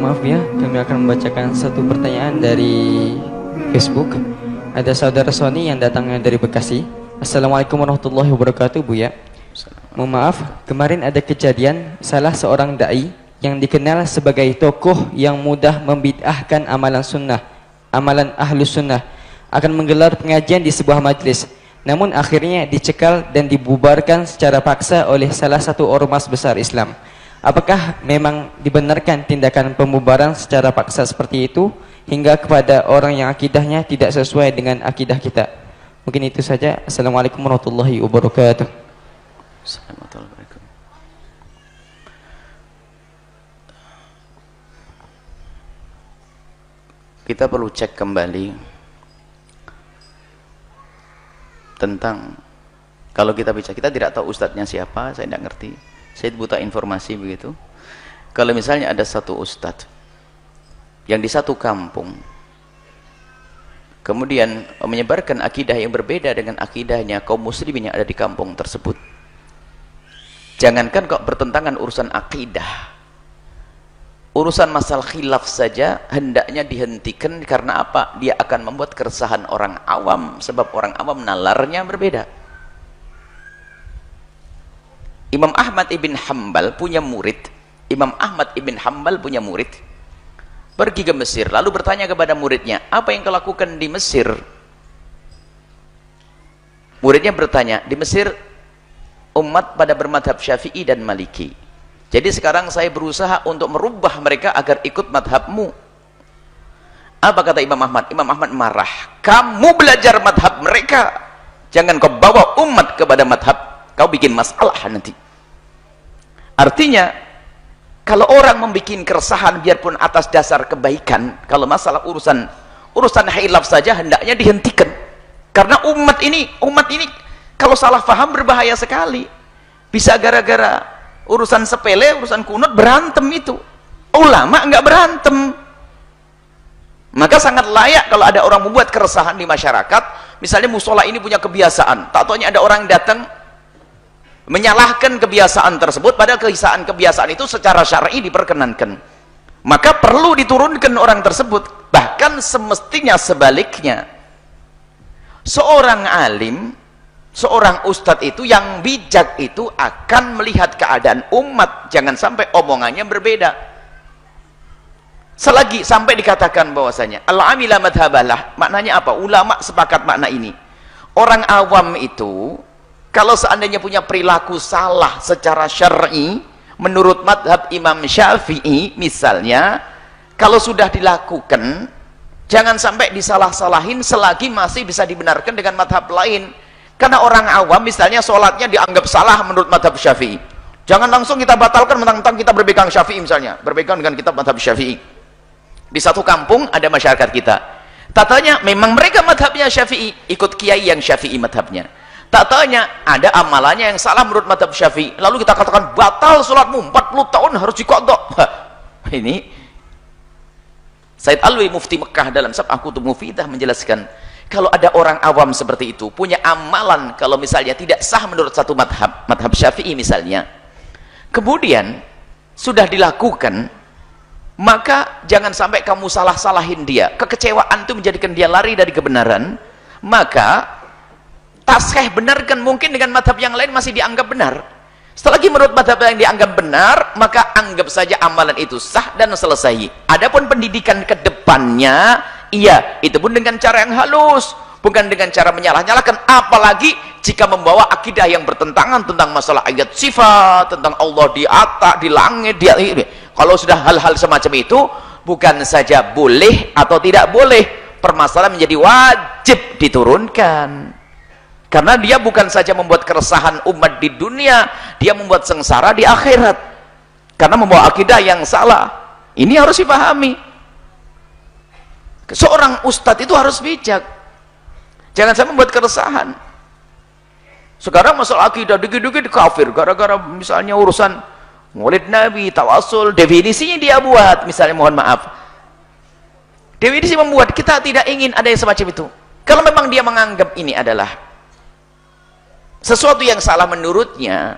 Maaf ya, kami akan membacakan satu pertanyaan dari Facebook. Ada saudara Sony yang datangnya dari Bekasi. Assalamualaikum warahmatullahi wabarakatuh, Bu ya. Mohon maaf, kemarin ada kejadian salah seorang dai yang dikenal sebagai tokoh yang mudah membid'ahkan amalan sunnah, amalan ahlus sunnah, akan menggelar pengajian di sebuah majlis. Namun akhirnya dicekal dan dibubarkan secara paksa oleh salah satu ormas besar Islam. Apakah memang dibenarkan tindakan pembubaran secara paksa seperti itu hingga kepada orang yang akidahnya tidak sesuai dengan akidah kita? Mungkin itu saja. Assalamualaikum warahmatullahi wabarakatuh. Assalamualaikum warahmatullahi wabarakatuh. Kita perlu cek kembali tentang, kalau kita bicara, kita tidak tahu ustadznya siapa, saya tidak ngerti, saya buta informasi begitu. Kalau misalnya ada satu ustadz yang di satu kampung kemudian menyebarkan akidah yang berbeda dengan akidahnya kaum muslimin yang ada di kampung tersebut, jangankan kok bertentangan urusan akidah, urusan masalah khilaf saja hendaknya dihentikan. Karena apa? Dia akan membuat keresahan orang awam, sebab orang awam nalarnya berbeda. Imam Ahmad ibn Hanbal punya murid, pergi ke Mesir, lalu bertanya kepada muridnya, apa yang kau lakukan di Mesir? Muridnya bertanya, di Mesir umat pada bermadhab Syafi'i dan Maliki, jadi sekarang saya berusaha untuk merubah mereka agar ikut madhabmu. Apa kata Imam Ahmad? Imam Ahmad marah, kamu belajar madhab mereka, jangan kau bawa umat kepada madhab, kau bikin masalah nanti. Artinya kalau orang membuat keresahan biarpun atas dasar kebaikan, kalau masalah urusan khilaf saja hendaknya dihentikan. Karena umat ini kalau salah faham berbahaya sekali, bisa gara-gara urusan sepele, urusan kunut berantem. itu ulama enggak berantem. Maka sangat layak kalau ada orang membuat keresahan di masyarakat. Misalnya musola ini punya kebiasaan, tak taunya ada orang datang menyalahkan kebiasaan tersebut, padahal kebiasaan itu secara syar'i diperkenankan. Maka perlu diturunkan orang tersebut. Bahkan semestinya sebaliknya, seorang alim, seorang ustadz itu yang bijak itu akan melihat keadaan umat, jangan sampai omongannya berbeda. Selagi sampai dikatakan bahwasanya al-amila madhabalah, maknanya apa? Ulama sepakat makna ini. Orang awam itu kalau seandainya punya perilaku salah secara syar'i menurut madhab Imam Syafi'i misalnya, kalau sudah dilakukan jangan sampai disalah-salahin selagi masih bisa dibenarkan dengan madhab lain. Karena orang awam misalnya sholatnya dianggap salah menurut madhab Syafi'i, jangan langsung kita batalkan mentang-mentang kita berpegang Syafi'i, misalnya berpegang dengan kitab madhab Syafi'i. Di satu kampung ada masyarakat kita, tatanya memang mereka madhabnya Syafi'i, ikut kiai yang Syafi'i madhabnya. Tak tanya ada amalannya yang salah menurut madhab Syafi'i, lalu kita katakan batal sholatmu 40 tahun harus diqadha. Ini Said Alwi mufti Mekah dalam Sab'ah Kutub Mufidah menjelaskan, kalau ada orang awam seperti itu punya amalan kalau misalnya tidak sah menurut satu madhab Syafi'i misalnya, kemudian sudah dilakukan, maka jangan sampai kamu salah-salahin dia. Kekecewaan itu menjadikan dia lari dari kebenaran. Maka taskhih benarkan, mungkin dengan madhab yang lain masih dianggap benar. Selagi menurut madhab yang dianggap benar, maka anggap saja amalan itu sah dan selesai. Adapun pendidikan ke depannya, iya, itu pun dengan cara yang halus, bukan dengan cara menyalah-nyalahkan. Apalagi jika membawa akidah yang bertentangan tentang masalah ayat sifat, tentang Allah di atas, di langit, kalau sudah hal-hal semacam itu, bukan saja boleh atau tidak boleh, permasalahan menjadi wajib diturunkan. Karena dia bukan saja membuat keresahan umat di dunia, dia membuat sengsara di akhirat. Karena membawa akidah yang salah. Ini harus dipahami. Seorang ustadz itu harus bijak. Jangan sampai membuat keresahan. Sekarang masalah akidah dikit-dikit kafir, gara-gara misalnya urusan maulid Nabi, tawasul, definisinya dia buat, misalnya, mohon maaf. Definisi membuat, kita tidak ingin ada yang semacam itu. Kalau memang dia menganggap ini adalah sesuatu yang salah menurutnya,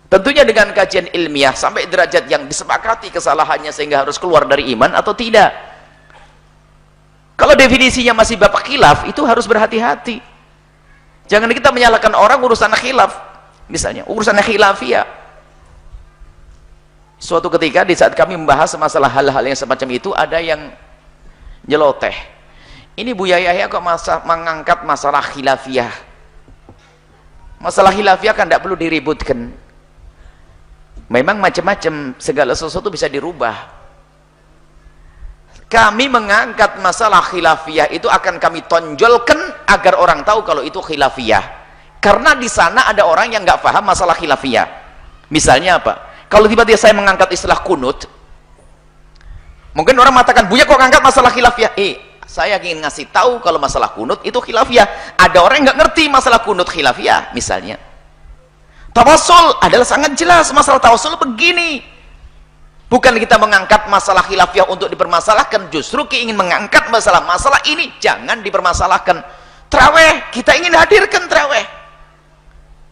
Tentunya dengan kajian ilmiah sampai derajat yang disepakati kesalahannya sehingga harus keluar dari iman atau tidak. Kalau definisinya masih bapak khilaf, itu harus berhati-hati. Jangan kita menyalahkan orang urusan khilaf. Misalnya urusan khilafiyah. Suatu ketika di saat kami membahas masalah hal-hal yang semacam itu, ada yang nyeloteh. Ini Buya Yahya kok mengangkat masalah khilafiyah. Masalah khilafiyah kan tidak perlu diributkan. Memang macam-macam, segala sesuatu bisa dirubah. Kami mengangkat masalah khilafiyah itu akan kami tonjolkan agar orang tahu kalau itu khilafiyah. Karena di sana ada orang yang nggak paham masalah khilafiyah. Misalnya apa? Kalau tiba-tiba saya mengangkat istilah kunut, mungkin orang mengatakan, Buya kok ngangkat masalah khilafiyah? Saya ingin ngasih tahu kalau masalah kunut itu khilafiyah. Ada orang yang nggak ngerti masalah kunut khilafiyah. Misalnya tawassul adalah sangat jelas, masalah tawassul begini. Bukan kita mengangkat masalah khilafiyah untuk dipermasalahkan, justru kita ingin mengangkat masalah ini jangan dipermasalahkan. Traweh, kita ingin hadirkan traweh.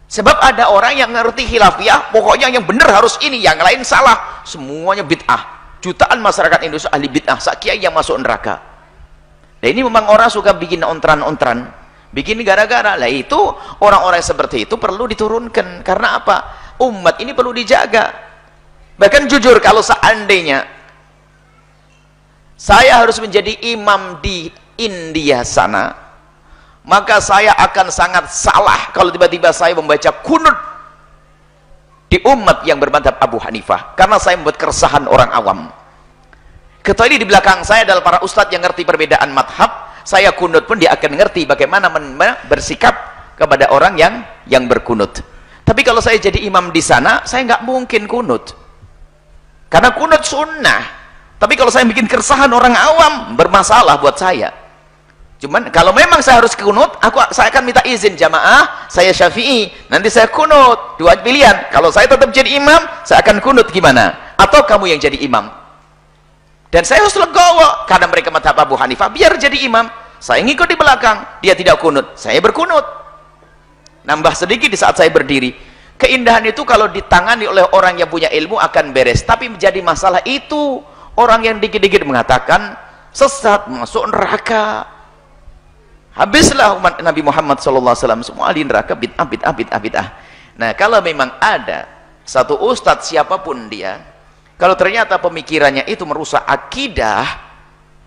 Sebab ada orang yang ngerti khilafiyah, pokoknya yang benar harus ini, yang lain salah. Semuanya bid'ah. Jutaan masyarakat Indonesia ahli bid'ah, sakiai yang masuk neraka. Nah ini memang orang suka bikin ontran-ontran, bikin gara-gara. Lah itu orang-orang seperti itu perlu diturunkan. Karena apa? Umat ini perlu dijaga. Bahkan jujur, kalau seandainya saya harus menjadi imam di India sana, maka saya akan sangat salah kalau tiba-tiba saya membaca kunut di umat yang bermadzhab Abu Hanifah, karena saya membuat keresahan orang awam. Kecuali di belakang saya adalah para ustadz yang ngerti perbedaan madhab, saya kunut pun dia akan ngerti bagaimana bersikap kepada orang yang berkunut. Tapi kalau saya jadi imam di sana, saya nggak mungkin kunut, karena kunut sunnah. Tapi kalau saya bikin keresahan orang awam, bermasalah buat saya. Cuman kalau memang saya harus kunut, saya akan minta izin jamaah, saya Syafi'i, nanti saya kunut. Dua pilihan, kalau saya tetap jadi imam, saya akan kunut gimana? Atau kamu yang jadi imam? Dan saya harus legowo, karena mereka madhab Abu Hanifah, biar jadi imam, saya ngikut di belakang, dia tidak kunut, saya berkunut. Nambah sedikit di saat saya berdiri. Keindahan itu kalau ditangani oleh orang yang punya ilmu akan beres. Tapi menjadi masalah itu, orang yang dikit-dikit mengatakan sesat, masuk neraka. Habislah umat Nabi Muhammad SAW, semua ahli neraka, bid'ah. Nah, kalau memang ada satu ustadz siapapun dia, kalau ternyata pemikirannya itu merusak akidah,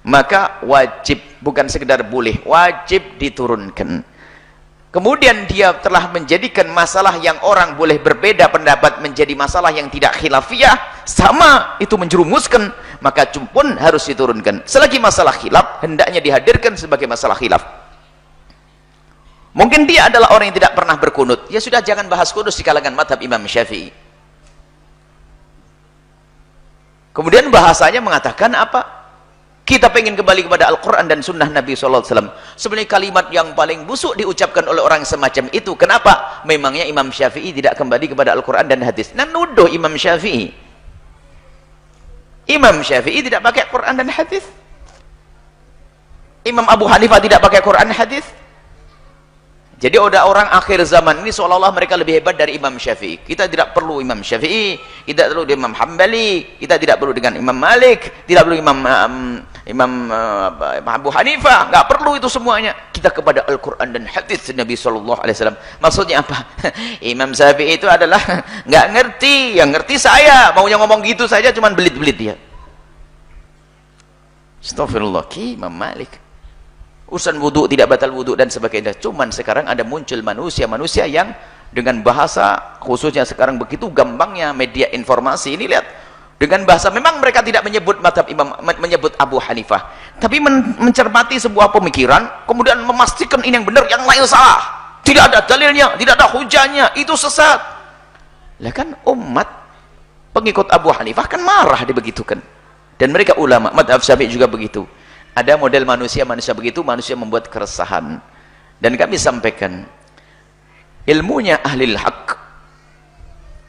maka wajib, bukan sekedar boleh, wajib diturunkan. Kemudian dia telah menjadikan masalah yang orang boleh berbeda pendapat menjadi masalah yang tidak khilafiyah, sama itu menjerumuskan, maka pun harus diturunkan. Selagi masalah khilaf, hendaknya dihadirkan sebagai masalah khilaf. Mungkin dia adalah orang yang tidak pernah berkunut, ya sudah, jangan bahas kudus di kalangan madhab Imam Syafi'i. Kemudian bahasanya mengatakan apa? Kita pengen kembali kepada Al-Quran dan Sunnah Nabi SAW. Sebenarnya kalimat yang paling busuk diucapkan oleh orang semacam itu. Kenapa? Memangnya Imam Syafi'i tidak kembali kepada Al-Quran dan hadis? Nah, nuduh Imam Syafi'i. Imam Syafi'i tidak pakai Quran dan hadis. Imam Abu Hanifah tidak pakai Quran dan hadis. Jadi ada orang akhir zaman ini seolah-olah mereka lebih hebat dari Imam Syafi'i. Kita tidak perlu Imam Syafi'i, tidak perlu Imam Hambali, kita tidak perlu dengan Imam Malik, tidak perlu Imam Abu Hanifah, nggak perlu itu semuanya. Kita kepada Al-Quran dan hadis Nabi SAW. Maksudnya apa? Imam Syafi'i itu adalah nggak ngerti, yang ngerti saya, maunya ngomong gitu saja, cuman belit-belit dia. Astagfirullah, Imam Malik. Urusan wudhu tidak batal wudhu dan sebagainya. Cuman sekarang ada muncul manusia-manusia yang dengan bahasa, khususnya sekarang begitu gampangnya media informasi ini, lihat, dengan bahasa, memang mereka tidak menyebut madhab Imam, menyebut Abu Hanifah, tapi mencermati sebuah pemikiran, kemudian memastikan ini yang benar, yang lain salah, tidak ada dalilnya, tidak ada hujahnya, itu sesat. Lah kan umat pengikut Abu Hanifah kan marah dibegitukan. Dan mereka ulama madhab Syafi'i juga begitu. Ada model manusia-manusia begitu, manusia membuat keresahan. Dan kami sampaikan, ilmunya ahli haq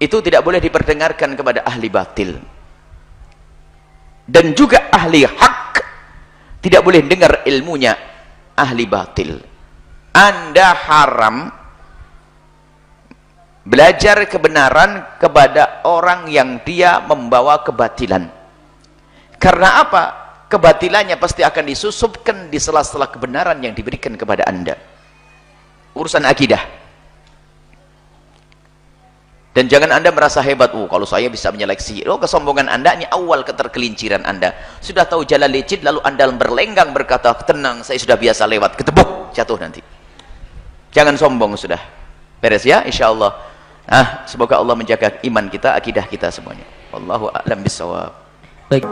itu tidak boleh diperdengarkan kepada ahli batil. Dan juga ahli haq tidak boleh dengar ilmunya ahli batil. Anda haram Belajar kebenaran kepada orang yang dia membawa kebatilan. Karena apa? Kebatilannya pasti akan disusupkan di sela-sela kebenaran yang diberikan kepada Anda. Urusan akidah. Dan jangan Anda merasa hebat, kalau saya bisa menyeleksi. Kesombongan Anda ini awal ketergelinciran Anda. Sudah tahu jalan licin, lalu Anda berlenggang berkata, tenang, saya sudah biasa lewat. Ketebuk, jatuh nanti. Jangan sombong sudah. Beres ya, insya Allah. Semoga Allah menjaga iman kita, akidah kita semuanya. Wallahu a'lam bishawab. Baik.